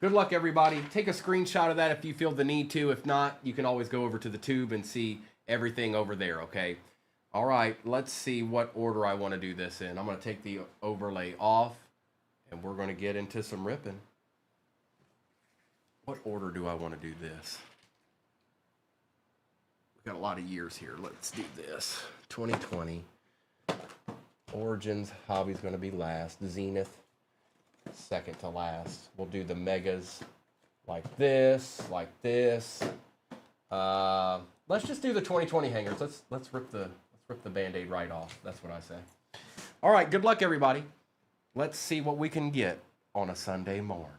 Good luck, everybody. Take a screenshot of that if you feel the need to. If not, you can always go over to the tube and see everything over there, okay? All right, let's see what order I want to do this in. I'm going to take the overlay off, and we're going to get into some ripping. What order do I want to do this? We've got a lot of years here. Let's do this. 2020. Origins, Hobby's going to be last. Zenith, second to last. We'll do the megas like this, like this. Let's just do the 2020 hangers. Let's rip the Band-Aid right off. That's what I say. All right, good luck, everybody. Let's see what we can get on a Sunday morn.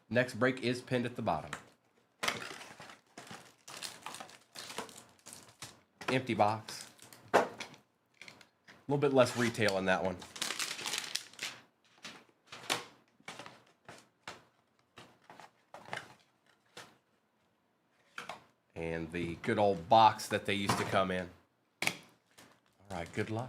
Next break is pinned at the bottom. Empty box. A little bit less retail in that one. And the good old box that they used to come in. All right, good luck.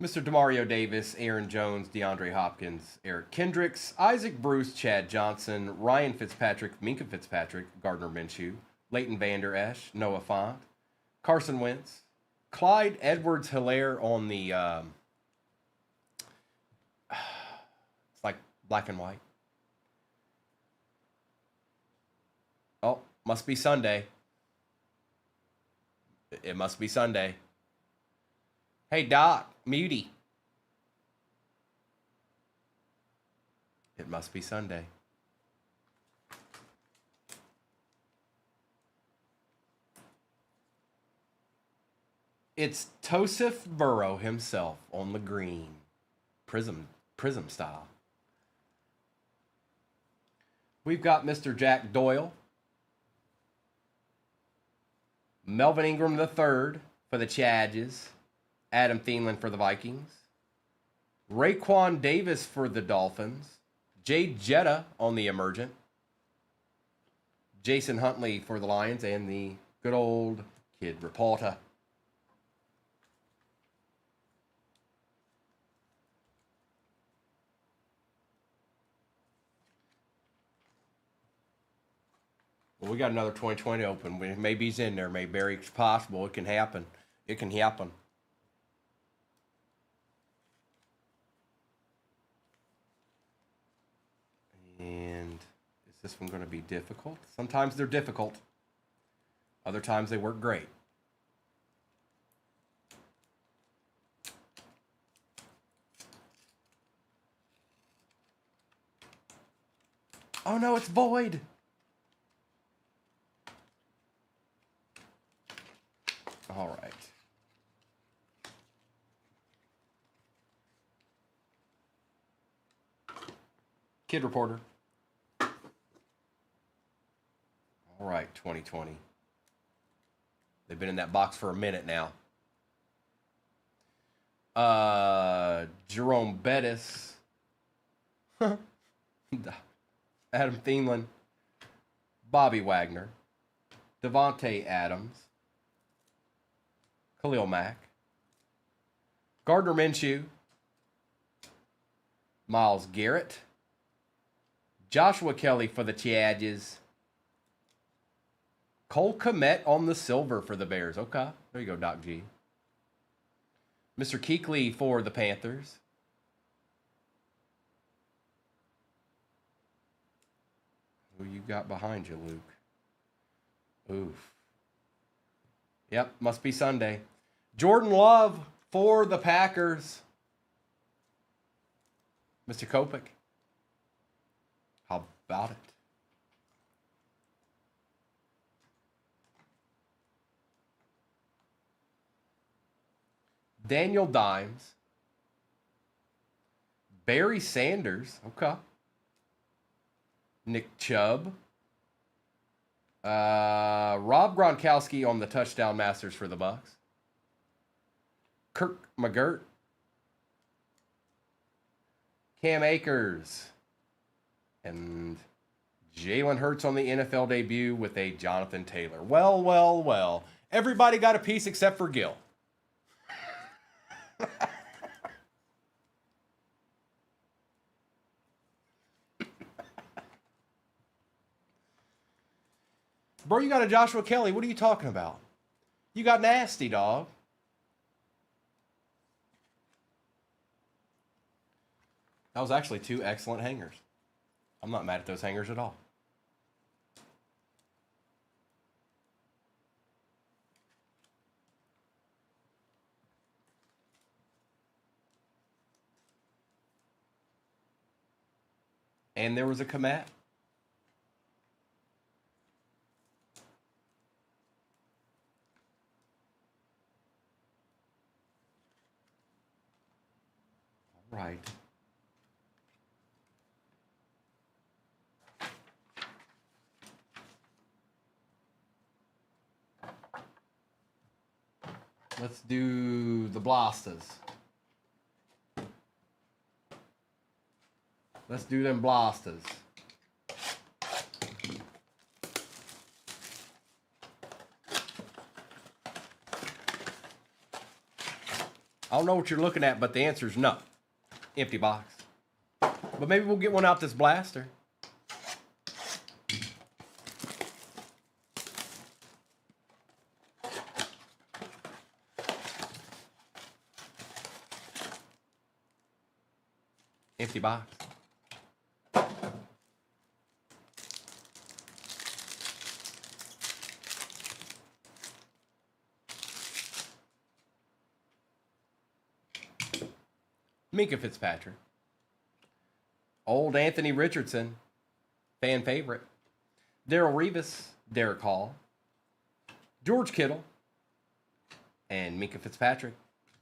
Mr. Demario Davis, Aaron Jones, DeAndre Hopkins, Eric Kendricks, Isaac Bruce, Chad Johnson, Ryan Fitzpatrick, Minkah Fitzpatrick, Gardner Minshew, Leighton Vander Esch, Noah Fant, Carson Wentz, Clyde Edwards-Helaire on the, it's like black and white. Oh, must be Sunday. It must be Sunday. Hey, Doc, Muty. It must be Sunday. It's Tosif Burrow himself on the green. Prism style. We've got Mr. Jack Doyle. Melvin Ingram III for the Chargers. Adam Thielen for the Vikings. Raekwon Davis for the Dolphins. Jay Jetta on the emergent. Jason Huntley for the Lions and the good old Kid Reporter. Well, we got another 2020 open. Maybe he's in there. Maybe it's possible. It can happen. It can happen. And is this one going to be difficult? Sometimes they're difficult. Other times they work great. Oh no, it's void. All right. Kid Reporter. All right, 2020. They've been in that box for a minute now. Jerome Bettis. Adam Thielen. Bobby Wagner. Devontae Adams. Khalil Mack. Gardner Minshew. Myles Garrett. Joshua Kelly for the Chargers. Cole Kmet on the silver for the Bears. Okay. There you go, Doc G. Mr. Kuechly for the Panthers. Who you got behind you, Luke? Oof. Yep, must be Sunday. Jordan Love for the Packers. Mr. Kopech. How about it? Daniel Dimes. Barry Sanders. Okay. Nick Chubb. Rob Gronkowski on the touchdown masters for the Bucks. Kirk McGirt. Cam Akers. And Jalen Hurts on the NFL debut with a Jonathan Taylor. Well, well, well. Everybody got a piece except for Gil. Bro, you got a Joshua Kelly. What are you talking about? You got nasty, dog. That was actually 2 excellent hangers. I'm not mad at those hangers at all. And there was a Komet. All right. Let's do the blasters. Let's do them blasters. I don't know what you're looking at, but the answer is no. Empty box. But maybe we'll get one out this blaster. Empty box. Minka Fitzpatrick. Old Anthony Richardson. Fan favorite. Darrelle Revis. Derek Hall. George Kittle. And Minka Fitzpatrick.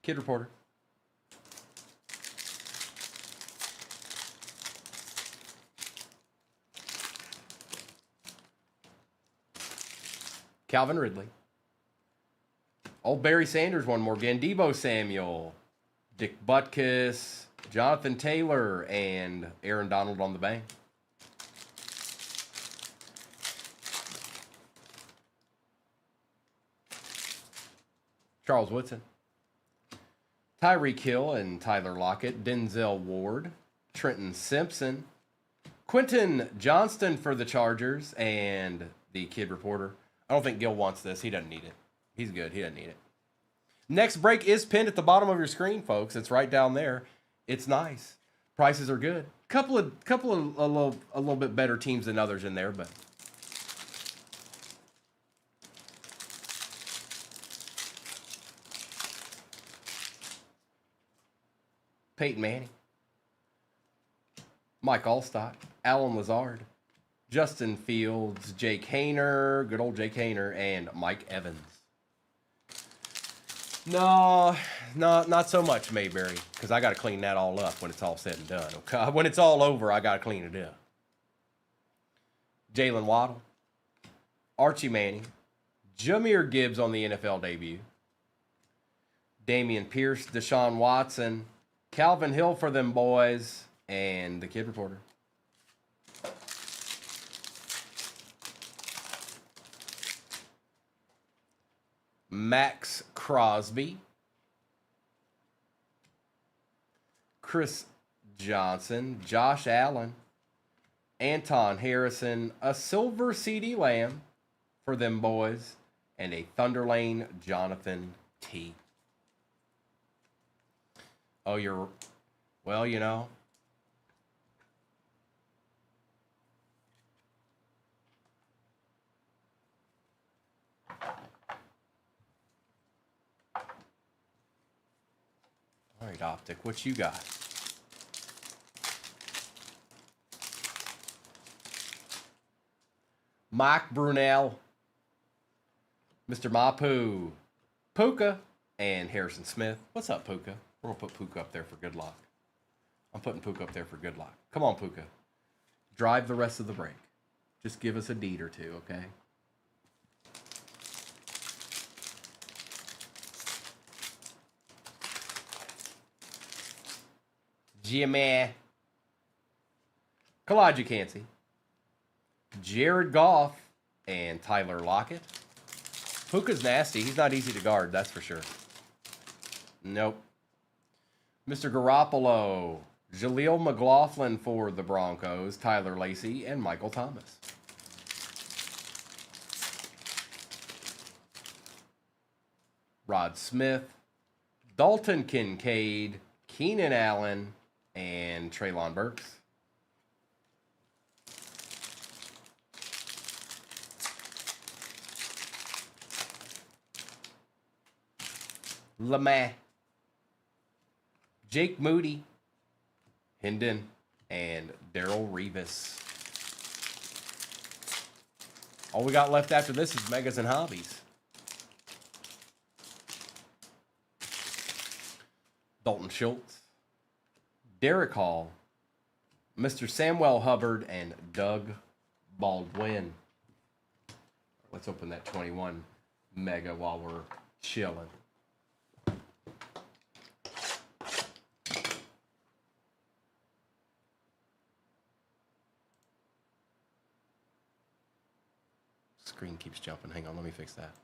Kid Reporter. Calvin Ridley. Old Barry Sanders one more again. Deebo Samuel. Dick Butkus. Jonathan Taylor. And Aaron Donald on the bank. Charles Woodson. Tyreek Hill and Tyler Lockett. Denzel Ward. Trenton Simpson. Quentin Johnston for the Chargers. And the Kid Reporter. I don't think Gil wants this. He doesn't need it. He's good. He doesn't need it. Next break is pinned at the bottom of your screen, folks. It's right down there. It's nice. Prices are good. Couple of a little bit better teams than others in there, but Peyton Manning, Mike Allstott, Alan Lazard, Justin Fields, Jake Hayner, good old Jake Hayner, and Mike Evans. No, not so much Mayberry, because I got to clean that all up when it's all said and done. Okay? When it's all over, I got to clean it up. Jalen Waddle, Archie Manning, Jahmyr Gibbs on the NFL debut, Damian Pierce, Deshaun Watson, Calvin Hill for them boys, and the Kid Reporter. Max Crosby, Chris Johnson, Josh Allen, Anton Harrison, a silver CD Lamb for them boys, and a Thunderlane Jonathan T. Oh, you're, well, you know. All right, Optic, what you got? Mike Brunell, Mr. Mapu, Puka, and Harrison Smith. What's up, Puka? We're going to put Puka up there for good luck. I'm putting Puka up there for good luck. Come on, Puka. Drive the rest of the break. Just give us a deed or two, okay? Jimmy. Kalijah Cansey. Jared Goff and Tyler Lockett. Puka's nasty. He's not easy to guard, that's for sure. Nope. Mr. Garoppolo. Jaleel McLaughlin for the Broncos. Tyler Lacey and Michael Thomas. Rod Smith. Dalton Kincaid. Keenan Allen and Treylon Burks. Lamar. Jake Moody. Hendon and Darrell Revis. All we got left after this is Megas and Hobbies. Dalton Schultz. Derek Hall. Mr. Samuel Hubbard and Doug Baldwin. Let's open that 21 Mega while we're chilling. Screen keeps jumping. Hang on, let me fix that.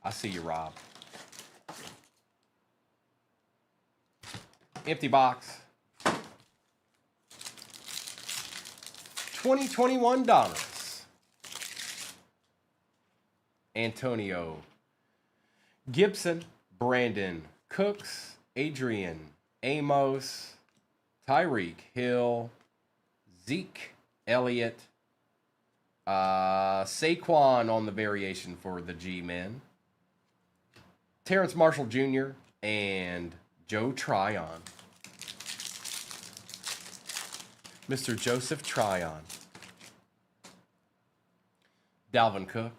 I see you, Rob. Empty box. 2021 Dollars. Antonio Gibson, Brandon Cooks, Adrian Amos, Tyreek Hill, Zeke Elliott, Saquon on the variation for the G-Men, Terrence Marshall Jr., and Joe Tryon. Mr. Joseph Tryon. Dalvin Cook,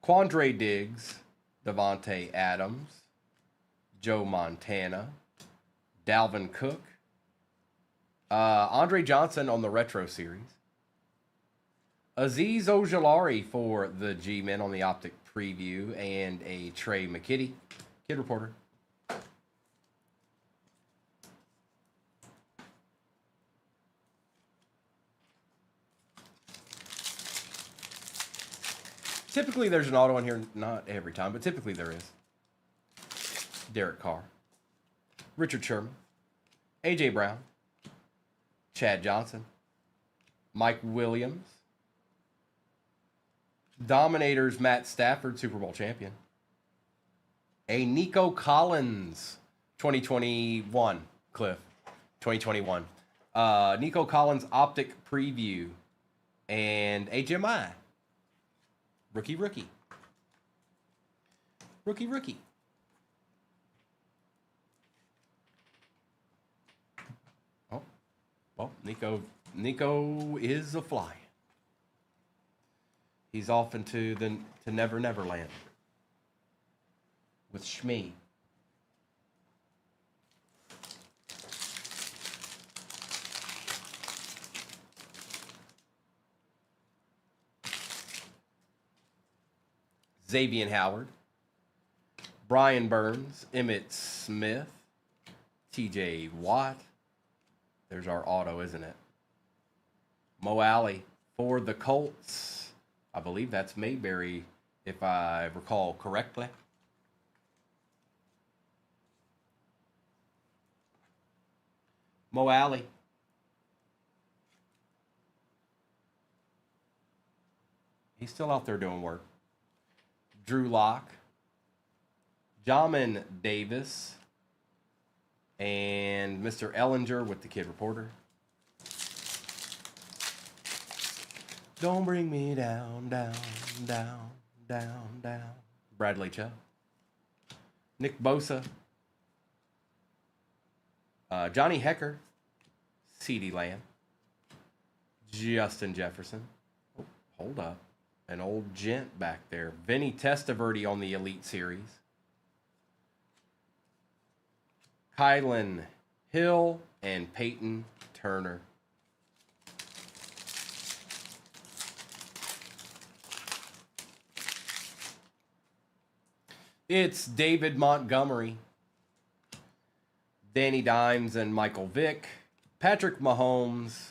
Quandre Diggs, Devontae Adams, Joe Montana, Dalvin Cook, Andre Johnson on the Retro Series, Azeez Ojulari for the G-Men on the Optic Preview, and a Trey McKitty, Kid Reporter. Typically, there's an auto in here. Not every time, but typically there is. Derek Carr. Richard Sherman. A.J. Brown. Chad Johnson. Mike Williams. Dominators Matt Stafford, Super Bowl champion. A Nico Collins, 2021, Cliff. 2021. Nico Collins Optic Preview. And a Jemai. Rookie. Oh, well, Nico is a fly. He's off into to Never Land with Shmi. Xavier Howard, Brian Burns, Emmitt Smith, TJ Watt. There's our auto, isn't it? Mo Alley for the Colts. I believe that's Mayberry, if I recall correctly. Mo Alley. He's still out there doing work. Drew Lock, Jamin Davis, and Mr. Ellinger with the Kid Reporter. Don't bring me down. Bradley Chubb. Nick Bosa. Johnny Hecker. CeeDee Lamb. Justin Jefferson. Oh, hold up. An old gent back there. Vinny Testaverde on the Elite Series. Kylan Hill and Peyton Turner. It's David Montgomery, Danny Dimes and Michael Vick, Patrick Mahomes,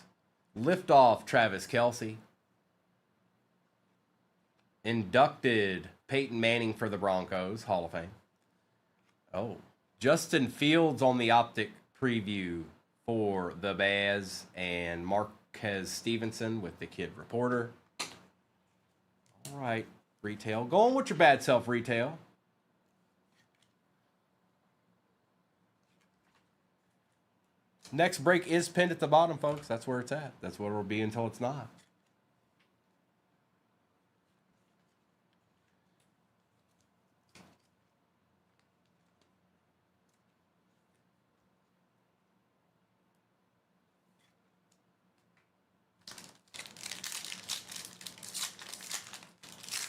Liftoff Travis Kelce, inducted Peyton Manning for the Broncos, Hall of Fame. Oh, Justin Fields on the optic preview for the Bears, and Marquez Stevenson with the Kid Reporter. All right, retail. Go on with your bad self, retail. Next break is pinned at the bottom, folks. That's where it's at. That's what it'll be until it's not.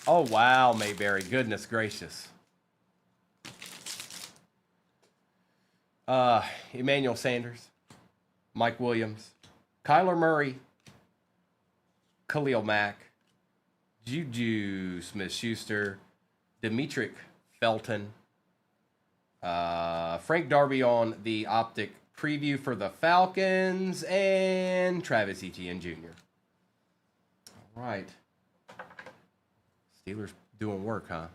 Oh, wow, Mayberry. Goodness gracious. Emmanuel Sanders, Mike Williams, Kyler Murray, Khalil Mack, Juju Smith-Schuster, Demetric Felton, Frank Darby on the optic preview for the Falcons, and Travis Etienne Jr. All right. Steelers doing work, huh?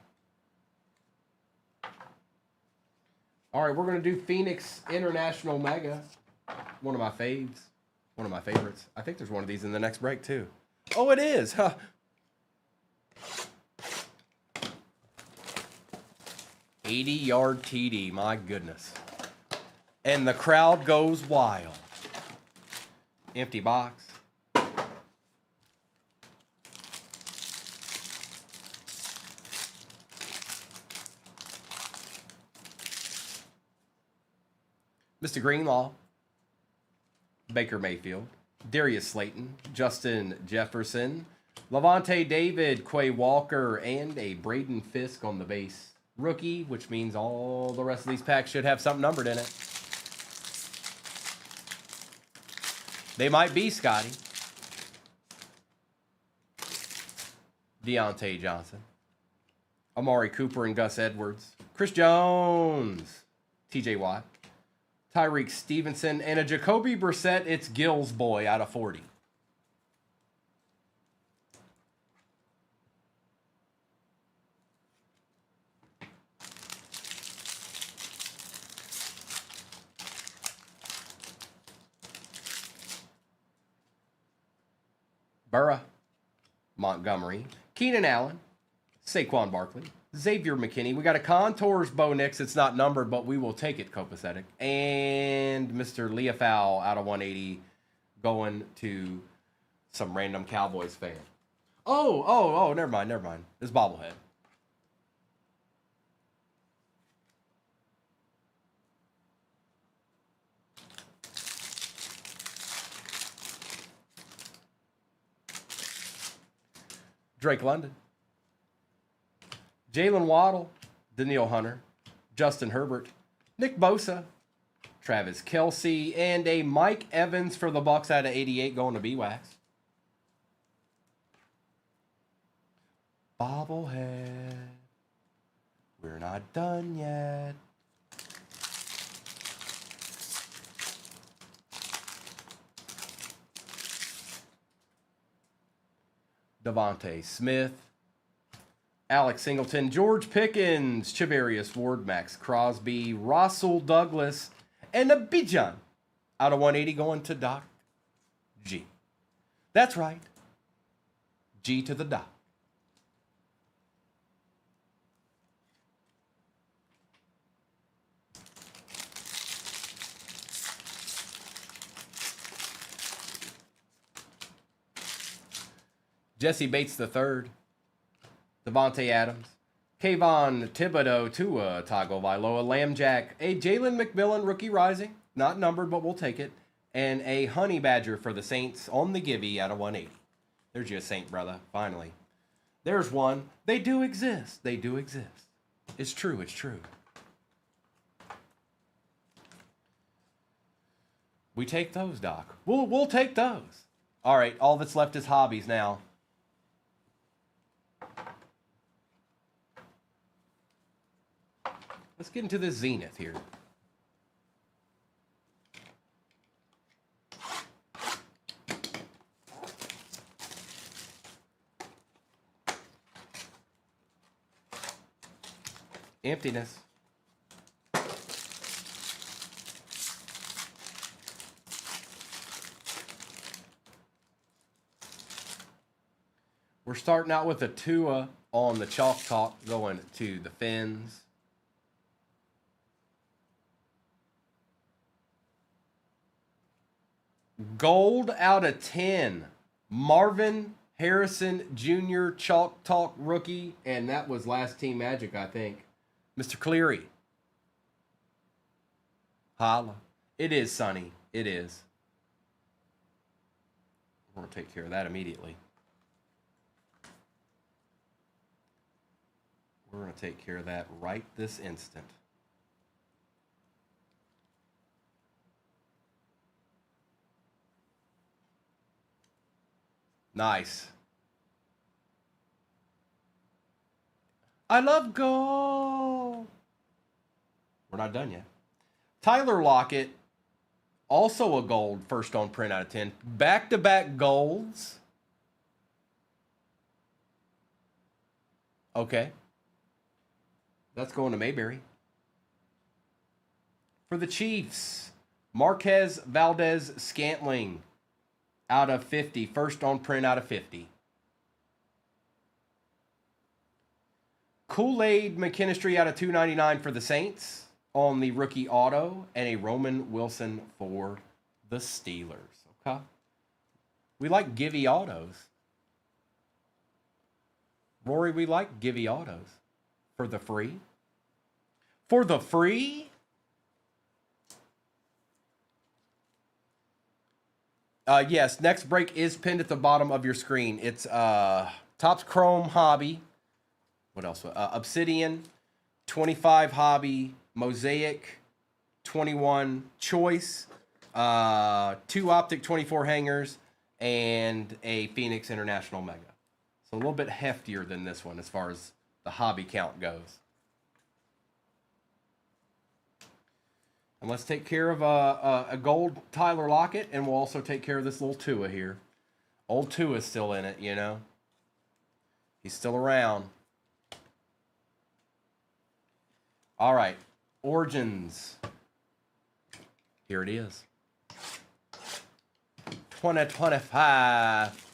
All right, we're going to do Phoenix International Mega. One of my faves. One of my favorites. I think there's one of these in the next break, too. Oh, it is. Huh. $80-yard TD. My goodness. And the crowd goes wild. Empty box. Mr. Greenlaw, Baker Mayfield, Darius Slayton, Justin Jefferson, Levante David, Quay Walker, and a Braden Fisk on the base rookie, which means all the rest of these packs should have something numbered in it. They might be, Scotty. Deontay Johnson, Amari Cooper and Gus Edwards, Chris Jones, TJ Watt, Tyreek Stevenson, and a Jacoby Brissett. It's Gill's boy out of 40. Burra, Montgomery, Keenan Allen, Saquon Barkley, Xavier McKinney. We got a Contours Bo Nix. It's not numbered, but we will take it, copacetic. And Mr. Leofow out of 180 going to some random Cowboys fan. Oh, never mind. It's bobblehead. Drake London, Jalen Waddle, Daniil Hunter, Justin Herbert, Nick Bosa, Travis Kelce, and a Mike Evans for the Bucs out of 88 going to B-Wax. Bobblehead. We're not done yet. Devontae Smith, Alex Singleton, George Pickens, Chivarius Ward, Max Crosby, Russell Douglas, and a Bijan out of 180 going to Doc G. That's right. G to the Doc. Jesse Bates III, Devontae Adams, Kayvon Thibodeau, Tua Tagovailoa, Lamb Jack, a Jalen McMillan rookie rising, not numbered, but we'll take it, and a Honey Badger for the Saints on the Gibby out of 180. There's your Saint, brother, finally. There's one. They do exist. They do exist. It's true. It's true. We take those, Doc. We'll take those. All right, all that's left is hobbies now. Let's get into this Zenith here. Emptiness. We're starting out with a Tua on the Chalk Talk going to the Fins. Gold out of 10. Marvin Harrison Jr. Chalk Talk rookie. And that was last Team Magic, I think. Mr. Cleary. Holla. It is sunny. It is. We're going to take care of that immediately. We're going to take care of that right this instant. Nice. I love gold. We're not done yet. Tyler Lockett, also a gold, first on print out of 10. Back-to-back golds. Okay. That's going to Mayberry. For the Chiefs, Marquez Valdez Scantling out of 50. First on print out of 50. Kool-Aid McKinstry out of 299 for the Saints on the rookie auto. And a Roman Wilson for the Steelers. Okay. We like givey autos. Rory, we like givey autos. For the free? For the free? Yes, next break is pinned at the bottom of your screen. It's Topps Chrome Hobby. What else? Obsidian, 25 Hobby, Mosaic, 21 Choice, 2 Optic 24 hangers, and a Phoenix International Mega. So a little bit heftier than this one as far as the hobby count goes. And let's take care of a gold Tyler Lockett, and we'll also take care of this little Tua here. Old Tua's still in it, you know. He's still around. All right, Origins. Here it is. 2025.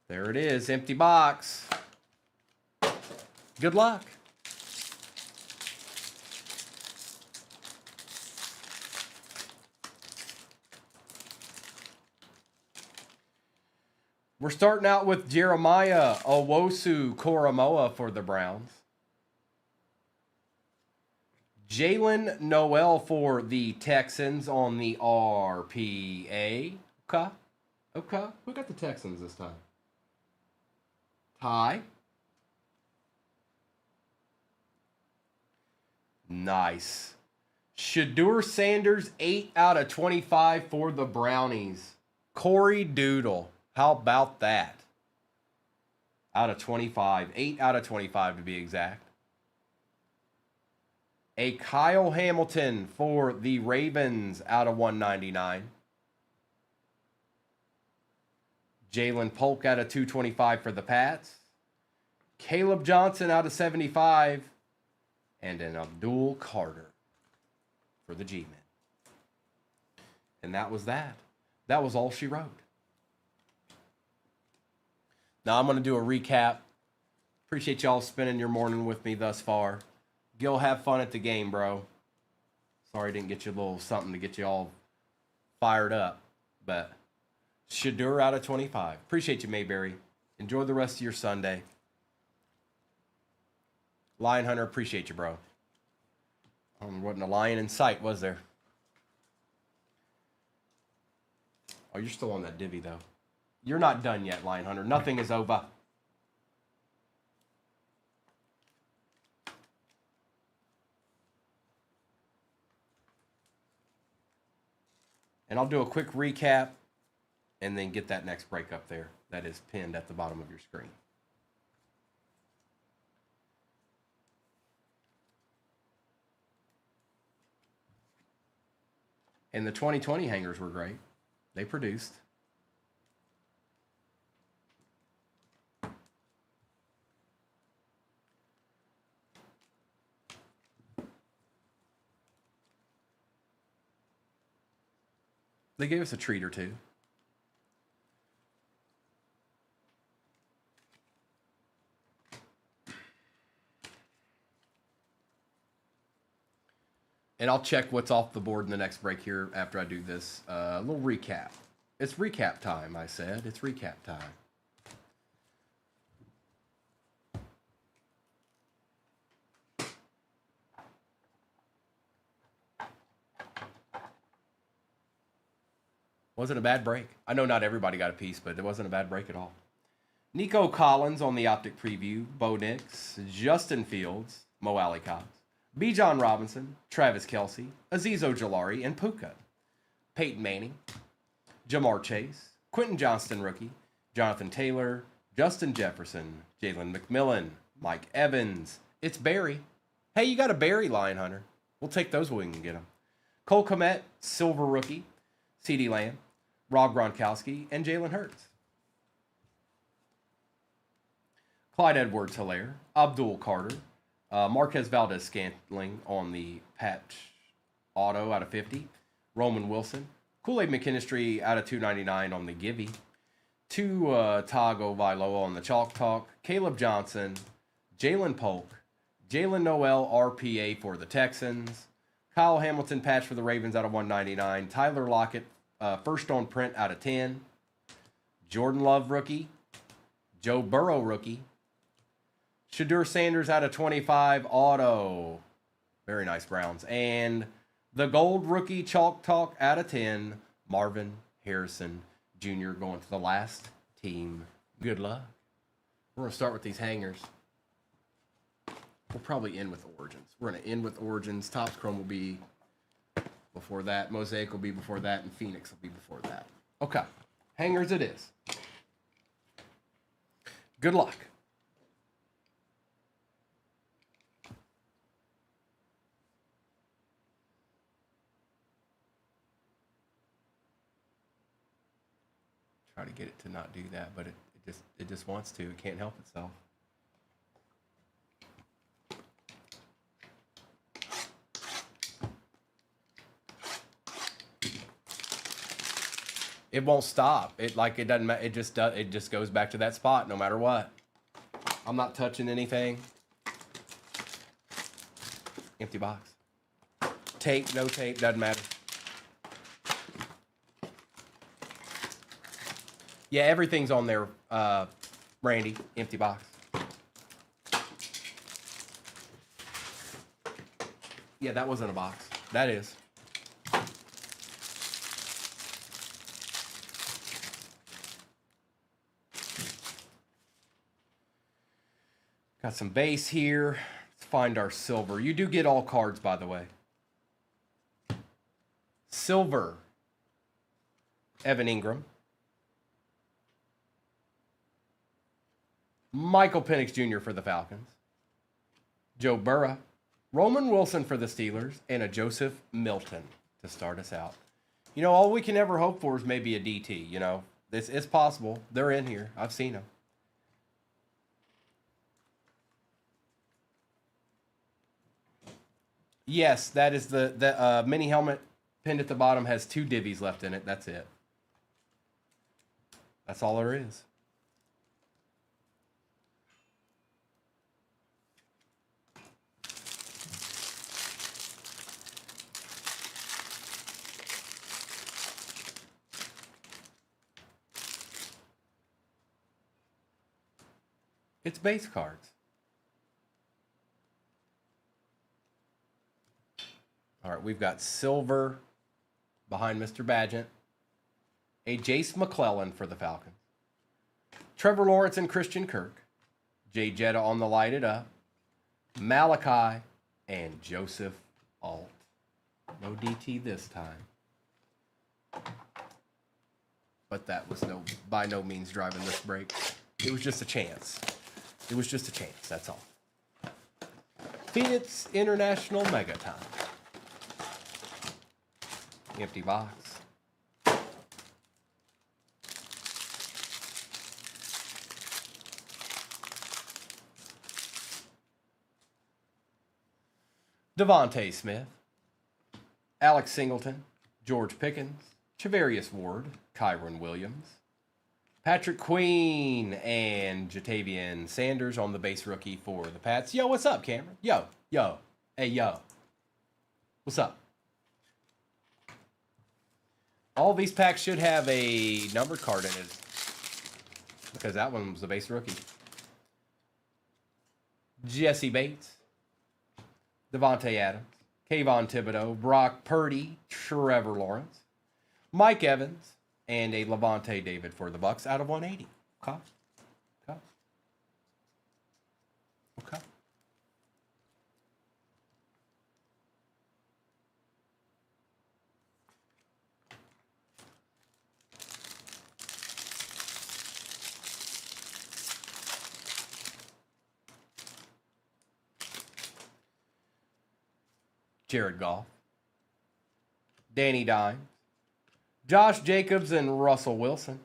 There it is, empty box. Good luck. We're starting out with Jeremiah Owusu-Koramoah for the Browns. Jalen Noel for the Texans on the RPA. Okay. Okay. Who got the Texans this time? Ty. Nice. Shadur Sanders, 8 out of 25 for the Brownies. Corey Doodle. How about that? Out of 25. 8 out of 25 to be exact. A Kyle Hamilton for the Ravens out of 199. Jalen Polk out of 225 for the Pats. Caleb Johnson out of 75. And an Abdul Carter for the G-Men. And that was that. That was all she wrote. Now I'm going to do a recap. Appreciate y'all spending your morning with me thus far. Gil, have fun at the game, bro. Sorry I didn't get you a little something to get you all fired up. But Shadur out of 25. Appreciate you, Mayberry. Enjoy the rest of your Sunday. Lion Hunter, appreciate you, bro. There wasn't a lion in sight, was there? Oh, you're still on that divvy, though. You're not done yet, Lion Hunter. Nothing is over. And I'll do a quick recap. and then get that next break up there that is pinned at the bottom of your screen. And the 2020 hangers were great. They produced. They gave us a treat or two. And I'll check what's off the board in the next break here after I do this. A little recap. It's recap time, I said. It's recap time. Wasn't a bad break. I know not everybody got a piece, but it wasn't a bad break at all. Nico Collins on the Optic Preview. Bo Nix. Justin Fields. Mo Alley-Cox. Bijan Robinson, Travis Kelce, Azeez Ojulari, and Puka. Peyton Manning, Jamar Chase, Quentin Johnston rookie, Jonathan Taylor, Justin Jefferson, Jalen McMillan, Mike Evans. It's Barry. Hey, you got a Barry, Lion Hunter. We'll take those when we can get them. Cole Kmet, silver rookie, CeeDee Lamb, Rob Gronkowski, and Jalen Hurts. Clyde Edwards-Helaire, Abdul Carter, Marquez Valdez-Scantling on the patch auto out of 50. Roman Wilson. Kool-Aid McKinstry out of 299 on the Givey. Tago Vailoa on the Chalk Talk. Caleb Johnson. Jalen Polk. Jalen Noel RPA for the Texans. Kyle Hamilton patch for the Ravens out of 199. Tyler Lockett first on print out of 10. Jordan Love rookie. Joe Burrow rookie. Shadur Sanders out of 25, auto. Very nice Browns. And the gold rookie Chalk Talk out of 10, Marvin Harrison Jr. going to the last team. Good luck. We're going to start with these hangers. We'll probably end with Origins. We're going to end with Origins. Topps Chrome will be before that. Mosaic will be before that. And Phoenix will be before that. Okay. Hangers it is. Good luck. Try to get it to not do that, but it just wants to. It can't help itself. It won't stop. It doesn't matter. It just goes back to that spot no matter what. I'm not touching anything. Empty box. Tape, no tape, doesn't matter. Yeah, everything's on there, Randy. Empty box. Yeah, that wasn't a box. That is. Got some base here. Let's find our silver. You do get all cards, by the way. Silver. Evan Ingram. Michael Penix Jr. for the Falcons. Joe Burrow. Roman Wilson for the Steelers. And a Joseph Milton to start us out. You know, all we can ever hope for is maybe a DT, you know. This is possible. They're in here. I've seen them. Yes, that is the mini helmet pinned at the bottom has 2 divvies left in it. That's it. That's all there is. It's base cards. All right, we've got silver behind Mr. Badgett. A Jace McClellan for the Falcons. Trevor Lawrence and Christian Kirk. Jay Jetta on the lighted up. Malachi and Joseph Alt. No DT this time. but that was by no means driving this break. It was just a chance. It was just a chance, that's all. Phoenix International Mega Time. Empty box. Devontae Smith, Alex Singleton, George Pickens, Chavarius Ward, Kyron Williams, Patrick Queen, and Jatavian Sanders on the base rookie for the Pats. Yo, what's up, Cameron? Yo. Hey, yo. What's up? All these packs should have a numbered card in it because that one was the base rookie. Jesse Bates, Devontae Adams, Kayvon Thibodeau, Brock Purdy, Trevor Lawrence, Mike Evans, and a Levante David for the Bucks out of 180. Okay. Jared Goff, Danny Dimes, Josh Jacobs and Russell Wilson,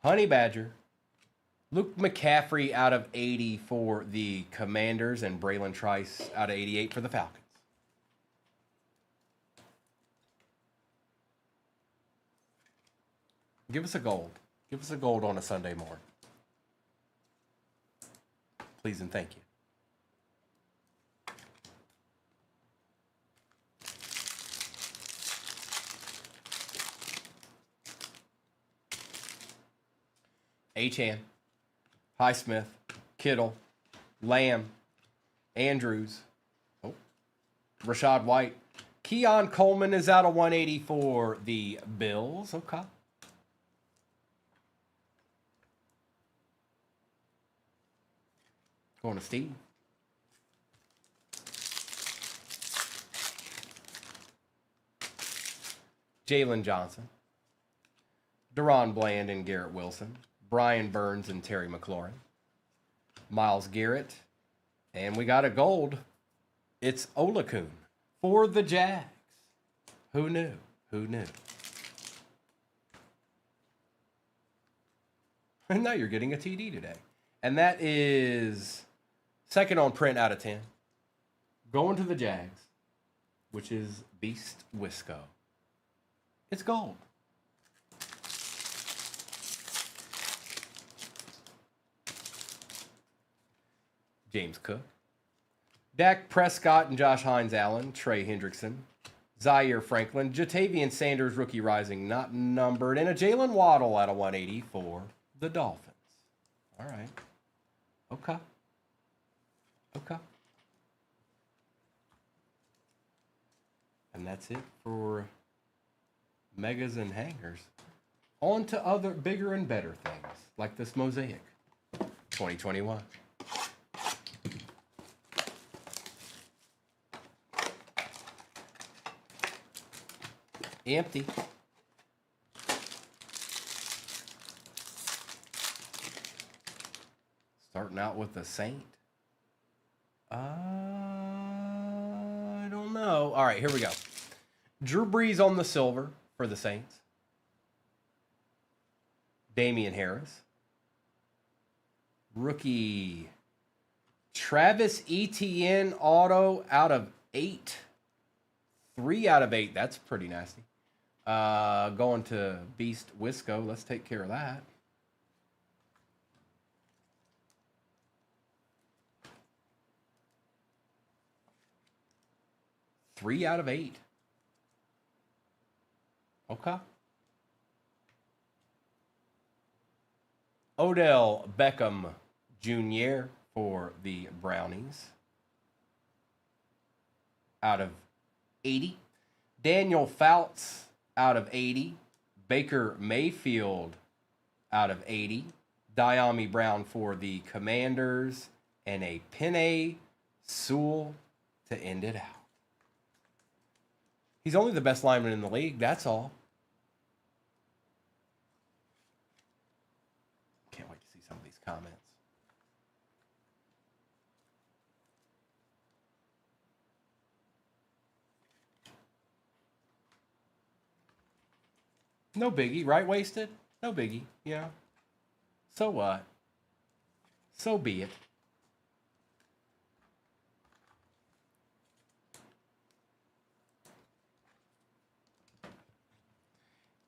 Honey Badger, Luke McCaffrey out of 80 for the Commanders, and Braylon Trice out of 88 for the Falcons. Give us a gold. Give us a gold on a Sunday morning. Please and thank you. Achan, Highsmith, Kittle, Lamb, Andrews, Rashad White. Keon Coleman is out of 180 for the Bills. Okay. Going to Steve. Jalen Johnson, Deron Bland and Garrett Wilson, Brian Burns and Terry McLaurin, Myles Garrett, and we got a gold. It's Olakun for the Jags. Who knew? Who knew? And now you're getting a TD today. And that is second on print out of 10. Going to the Jags, which is Beast Wisco. It's gold. James Cook, Dak Prescott and Josh Hines Allen, Trey Hendrickson, Zaire Franklin, Jatavian Sanders, rookie rising, not numbered, and a Jalen Waddle out of 180 for the Dolphins. All right. Okay. And that's it for megas and hangers. On to other bigger and better things, like this Mosaic 2021. Empty. Starting out with the Saint. I don't know. All right, here we go. Drew Brees on the silver for the Saints. Damian Harris. Rookie Travis Etienne auto out of 8. 3 out of 8. That's pretty nasty. Going to Beast Wisco. Let's take care of that. Three out of 8. Okay. Odell Beckham Jr. for the Brownies. Out of 80. Daniel Fouts out of 80. Baker Mayfield out of 80. Diami Brown for the Commanders. And a Penei Sewell to end it out. He's only the best lineman in the league, that's all. some of these comments. No biggie, right, Wasted? No biggie, yeah. So what? So be it.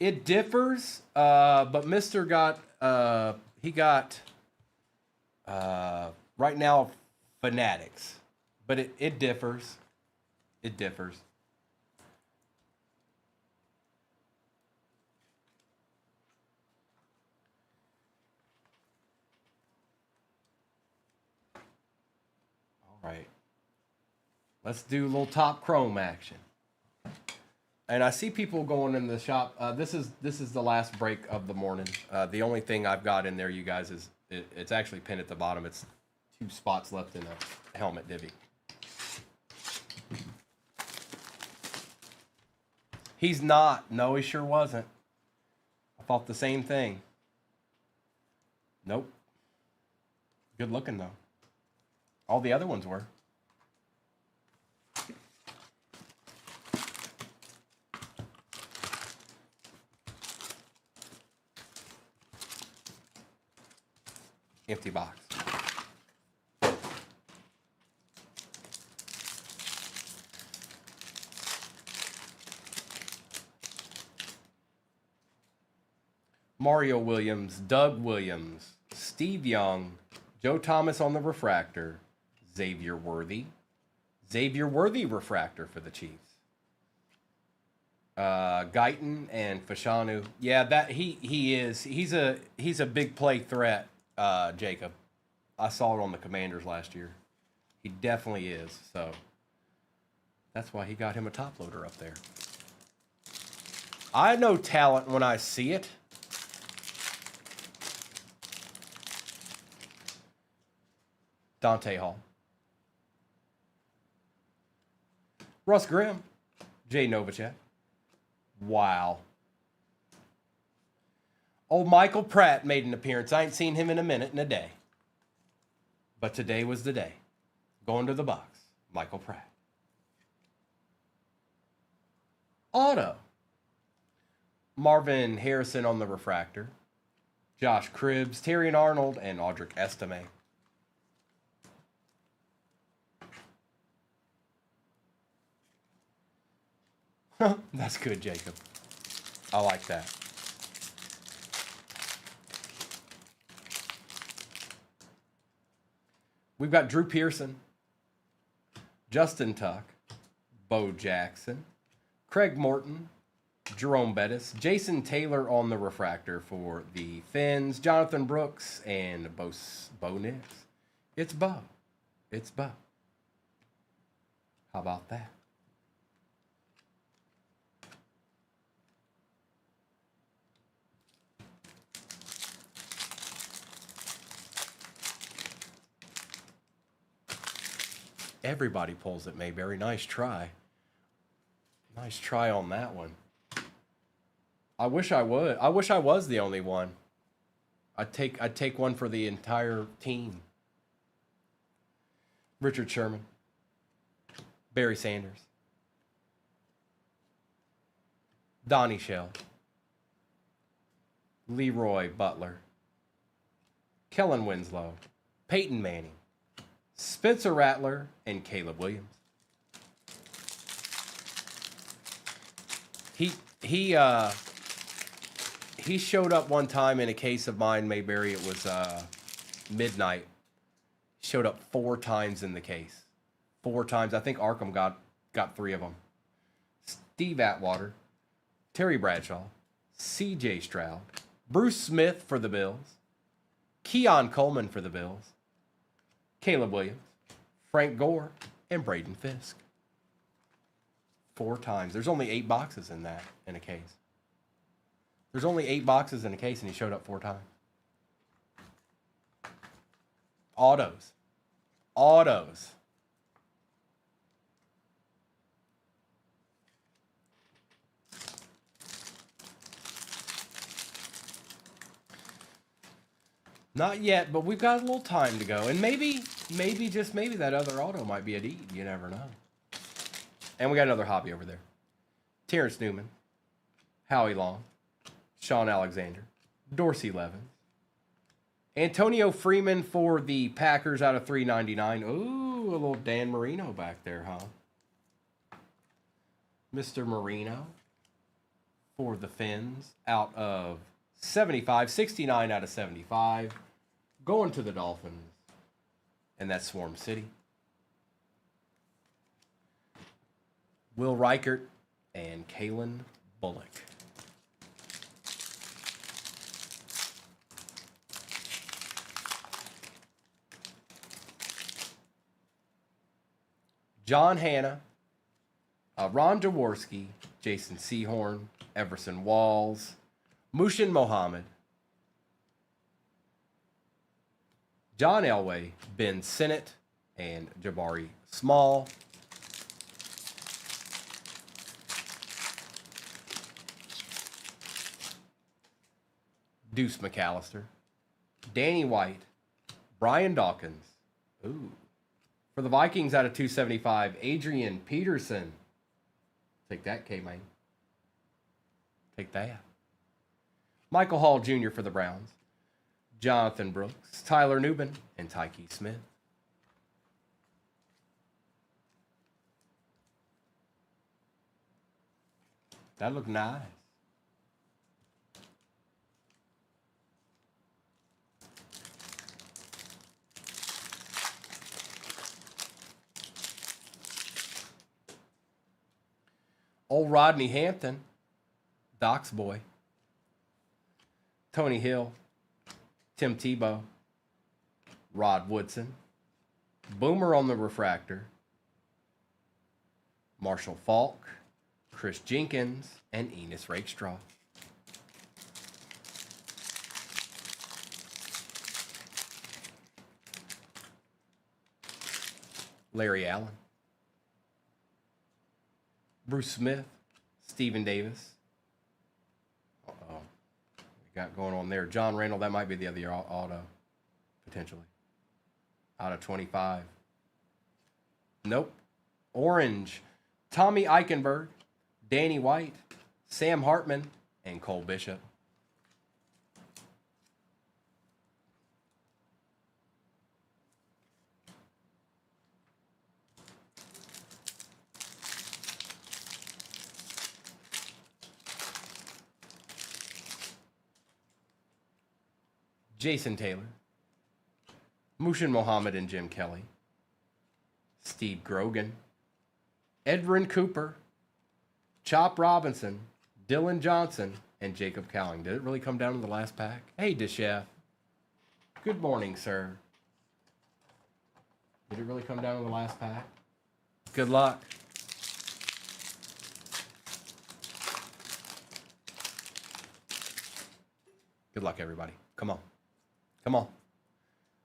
It differs, but Mr. got, he got, right now, Fanatics. But it differs. It differs. All right. Let's do a little top chrome action. And I see people going in the shop. This is the last break of the morning. The only thing I've got in there, you guys, is it's actually pinned at the bottom. It's 2 spots left in a helmet divvy. He's not. No, he sure wasn't. I thought the same thing. Nope. Good looking though. All the other ones were. Empty box. Mario Williams, Doug Williams, Steve Young, Joe Thomas on the refractor, Xavier Worthy refractor for the Chiefs. Guyton and Fashanu. Yeah, that he is. He's a big play threat. Jacob, I saw it on the Commanders last year. He definitely is. So that's why he got him a top loader up there. I know talent when I see it. Dante Hall. Russ Grimm. Jay Novacek. Wow. Old Michael Pratt made an appearance. I ain't seen him in a minute and a day. But today was the day. Going to the box. Michael Pratt. Auto. Marvin Harrison on the refractor. Josh Cribbs, Terrion Arnold, and Audric Estime. That's good, Jacob. I like that. We've got Drew Pearson, Justin Tuck, Bo Jackson, Craig Morton, Jerome Bettis, Jason Taylor on the refractor for the Finns, Jonathan Brooks, and Bo Nix. It's Bo. It's Bo. How about that? Everybody pulls it, Mayberry. Nice try. Nice try on that one. I wish I would. I wish I was the only one. I'd take one for the entire team. Richard Sherman. Barry Sanders. Donnie Shell. Leroy Butler. Kellen Winslow. Peyton Manning. Spencer Rattler, and Caleb Williams. He showed up one time in a case of mine, Mayberry. It was midnight. Showed up 4 times in the case. 4 times. I think Arkham got 3 of them. Steve Atwater, Terry Bradshaw, C.J. Stroud, Bruce Smith for the Bills, Keon Coleman for the Bills, Caleb Williams, Frank Gore, and Braden Fisk. 4 times. There's only 8 boxes in a case. There's only 8 boxes in a case, and he showed up 4 times. Autos. Autos. Not yet, but we've got a little time to go. And maybe, just maybe that other auto might be a deed. You never know. And we got another hobby over there. Terrence Newman, Howie Long, Sean Alexander, Dorsey Levens, Antonio Freeman for the Packers out of 399. Ooh, a little Dan Marino back there, huh? Mr. Marino for the Fins out of 75, 69 out of 75. Going to the Dolphins. And that's Swarm City. Will Reichert and Kalen Bullock. John Hanna, Ron Jaworski, Jason Sehorn, Everson Walls, Mushin Mohammed, John Elway, Ben Sinnott, and Jabari Small. Deuce McAllister, Danny White, Brian Dawkins. Ooh. For the Vikings out of 275, Adrian Peterson. Take that, K-Man. Take that. Michael Hall Jr. for the Browns. Jonathan Brooks, Tyler Newman, and Tyke Smith. That looked nice. Old Rodney Hampton, Doc's boy. Tony Hill, Tim Tebow, Rod Woodson, Boomer on the refractor, Marshall Falk, Chris Jenkins, and Enos Rakestraw. Larry Allen, Bruce Smith, Stephen Davis. Uh-oh. We got going on there. John Randall, that might be the other auto, potentially. Out of 25. Nope. Orange, Tommy Eichenberg, Danny White, Sam Hartman, and Cole Bishop. Jason Taylor, Mushin Mohammed and Jim Kelly, Steve Grogan, Edwin Cooper, Chop Robinson, Dylan Johnson, and Jacob Cowling. Did it really come down to the last pack? Hey, DeChef. Good morning, sir. Did it really come down to the last pack? Good luck. Good luck, everybody. Come on. Come on.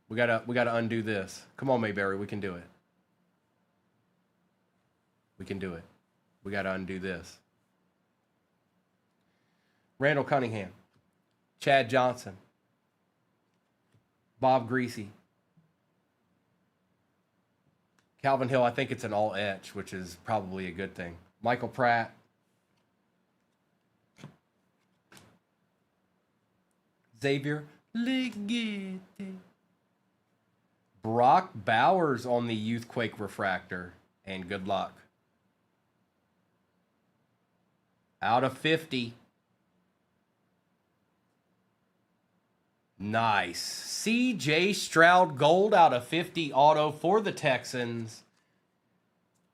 We gotta undo this. Come on, Mayberry, we can do it. We can do it. We gotta undo this. Randall Cunningham, Chad Johnson, Bob Greasy, Calvin Hill. I think it's an all etch, which is probably a good thing. Michael Pratt, Xavier Legette, Brock Bowers on the Youthquake Refractor, and good luck. Out of 50. Nice. C.J. Stroud Gold out of 50 auto for the Texans.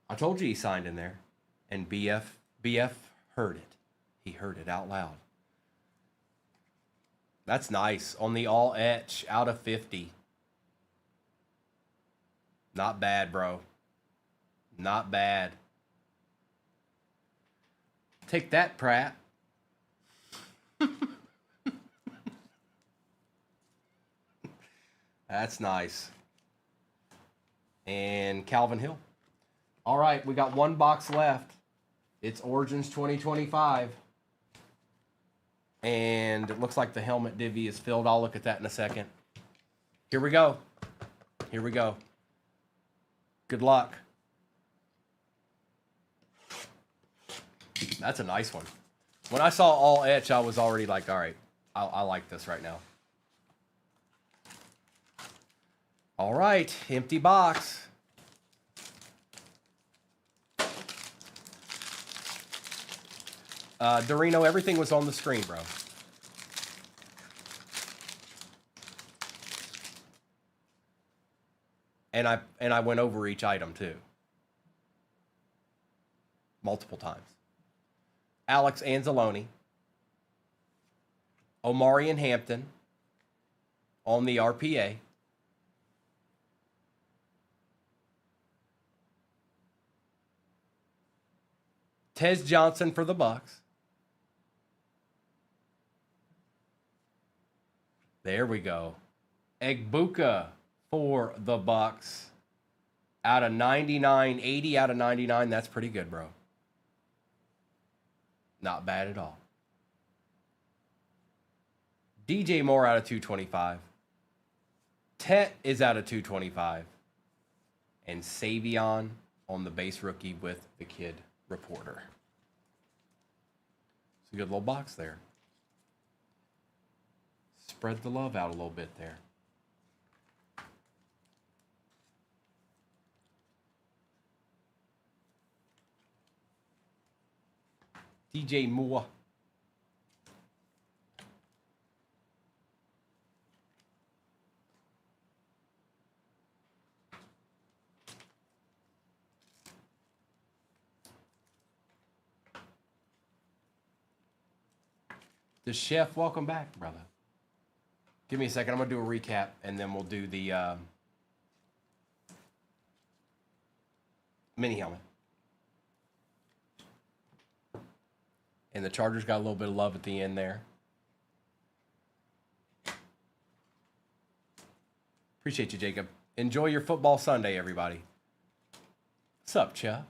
I told you he signed in there. And BF heard it. He heard it out loud. That's nice. On the all etch out of 50. Not bad, bro. Not bad. Take that, Pratt. That's nice. And Calvin Hill. All right, we got one box left. It's Origins 2025. And it looks like the helmet divvy is filled. I'll look at that in a second. Here we go. Here we go. Good luck. That's a nice one. When I saw all etch, I was already like, all right, I like this right now. All right, empty box. Dorino, everything was on the screen, bro. And I went over each item too. Multiple times. Alex Anzalone. Omarion Hampton on the RPA. Tez Johnson for the Bucks. There we go. Egbuka for the Bucks. Out of 99, 80 out of 99. That's pretty good, bro. Not bad at all. DJ Moore out of 225. Tet is out of 225. And Savion on the base rookie with the kid reporter. It's a good little box there. Spread the love out a little bit there. DJ Moore. The chef, welcome back, brother. Give me a second. I'm going to do a recap, and then we'll do the mini helmet. And the Chargers got a little bit of love at the end there. Appreciate you, Jacob. Enjoy your football Sunday, everybody. What's up, Chuck?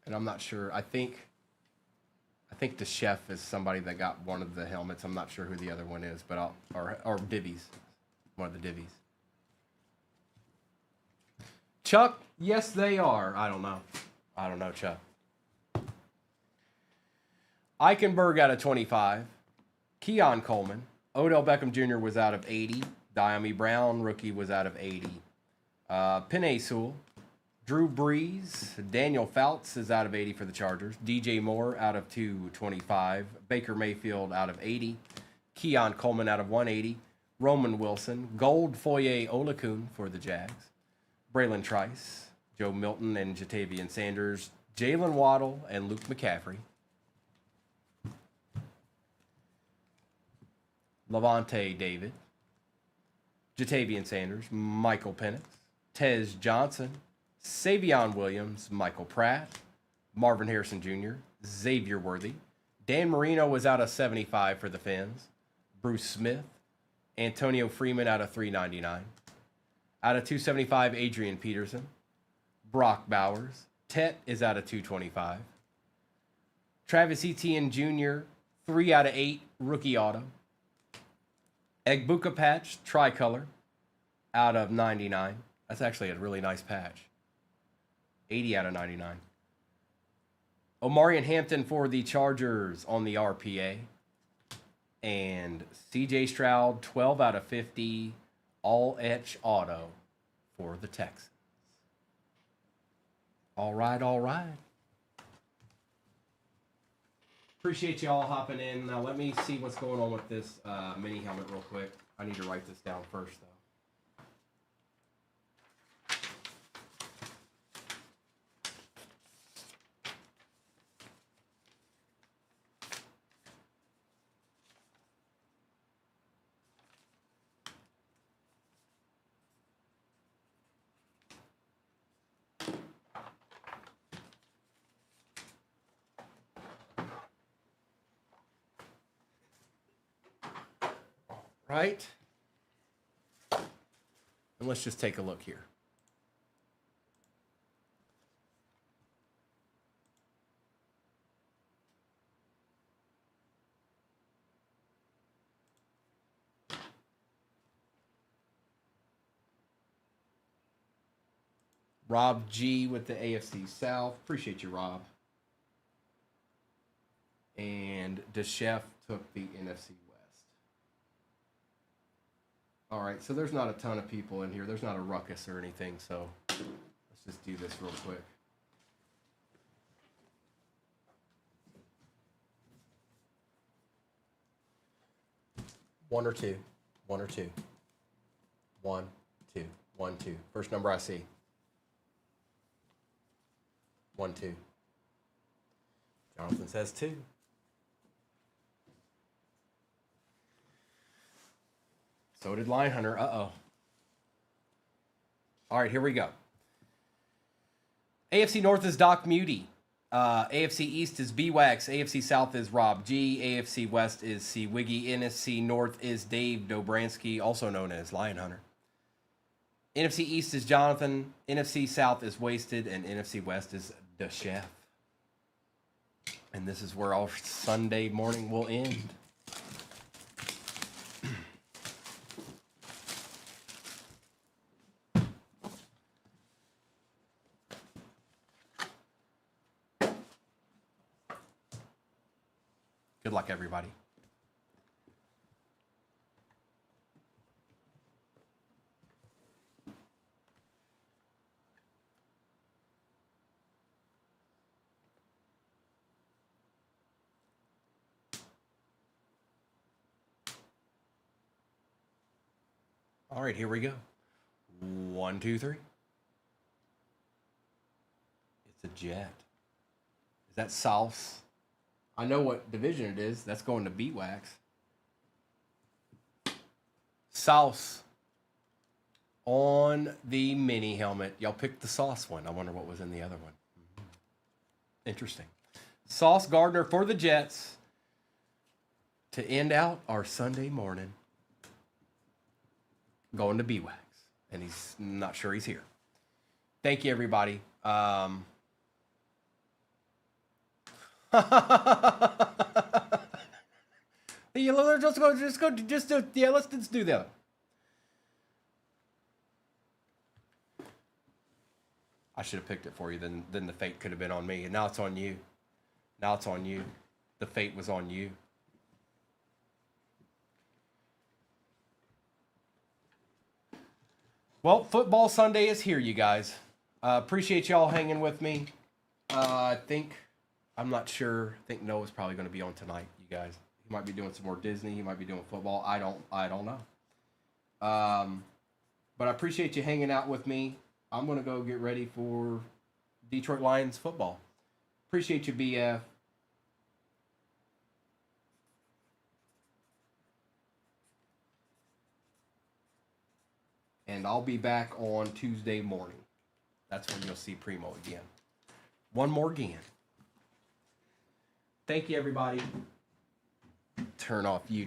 And I'm not sure. I think the chef is somebody that got one of the helmets. I'm not sure who the other one is, but or divvies. One of the divvies. Chuck, yes they are. I don't know. I don't know, Chuck. Eichenberg out of 25. Keon Coleman. Odell Beckham Jr. was out of 80. Diami Brown, rookie, was out of 80. Penei Sewell. Drew Brees. Daniel Fouts is out of 80 for the Chargers. DJ Moore out of 225. Baker Mayfield out of 80. Keon Coleman out of 180. Roman Wilson. Gold Foye Olakun for the Jags. Braylon Trice. Joe Milton and Jatavian Sanders. Jalen Waddle and Luke McCaffrey. Levante David. Jatavian Sanders. Michael Penix. Tez Johnson. Savion Williams, Michael Pratt, Marvin Harrison Jr., Xavier Worthy. Dan Marino was out of 75 for the Fins. Bruce Smith. Antonio Freeman out of 399. Out of 275, Adrian Peterson. Brock Bowers. Tet is out of 225. Travis Etienne Jr., 3 out of 8, rookie auto. Egbuka patch, tricolor, out of 99. That's actually a really nice patch. 80 out of 99. Omarion Hampton for the Chargers on the RPA. And CJ Stroud, 12 out of 50, all etch auto for the Texans. All right, all right. Appreciate you all hopping in. Now let me see what's going on with this mini helmet real quick. I need to write this down first, though. right? And let's just take a look here. Rob G with the AFC South. Appreciate you, Rob. And DeChef took the NFC West. All right, so there's not a ton of people in here. There's not a ruckus or anything, so let's just do this real quick. One or two. 1 or 2. 1, 2. 1, 2. First number I see. 1, 2. Jonathan says 2. So did Lion Hunter. Uh-oh. All right, here we go. AFC North is Doc Muty. AFC East is B-Wax. AFC South is Rob G. AFC West is C. Wiggy. NFC North is Dave Dobransky, also known as Lion Hunter. NFC East is Jonathan. NFC South is Wasted. And NFC West is The Chef. And this is where our Sunday morning will end. Good luck, everybody. All right, here we go. 1, 2, 3. It's a jet. Is that sauce? I know what division it is. That's going to B-Wax. Sauce on the mini helmet. Y'all picked the sauce one. I wonder what was in the other one. Interesting. Sauce Gardner for the Jets to end out our Sunday morning. Going to B-Wax. And he's not sure he's here. Thank you, everybody. Let's do that. I should have picked it for you. Then the fate could have been on me. And now it's on you. Now it's on you. The fate was on you. Well, football Sunday is here, you guys. Appreciate y'all hanging with me. I'm not sure. I think Noah's probably going to be on tonight, you guys. He might be doing some more Disney. He might be doing football. I don't know. But I appreciate you hanging out with me. I'm going to go get ready for Detroit Lions football. Appreciate you, BF. And I'll be back on Tuesday morning. That's when you'll see Primo again. One more again. Thank you, everybody. Turn off YouTube.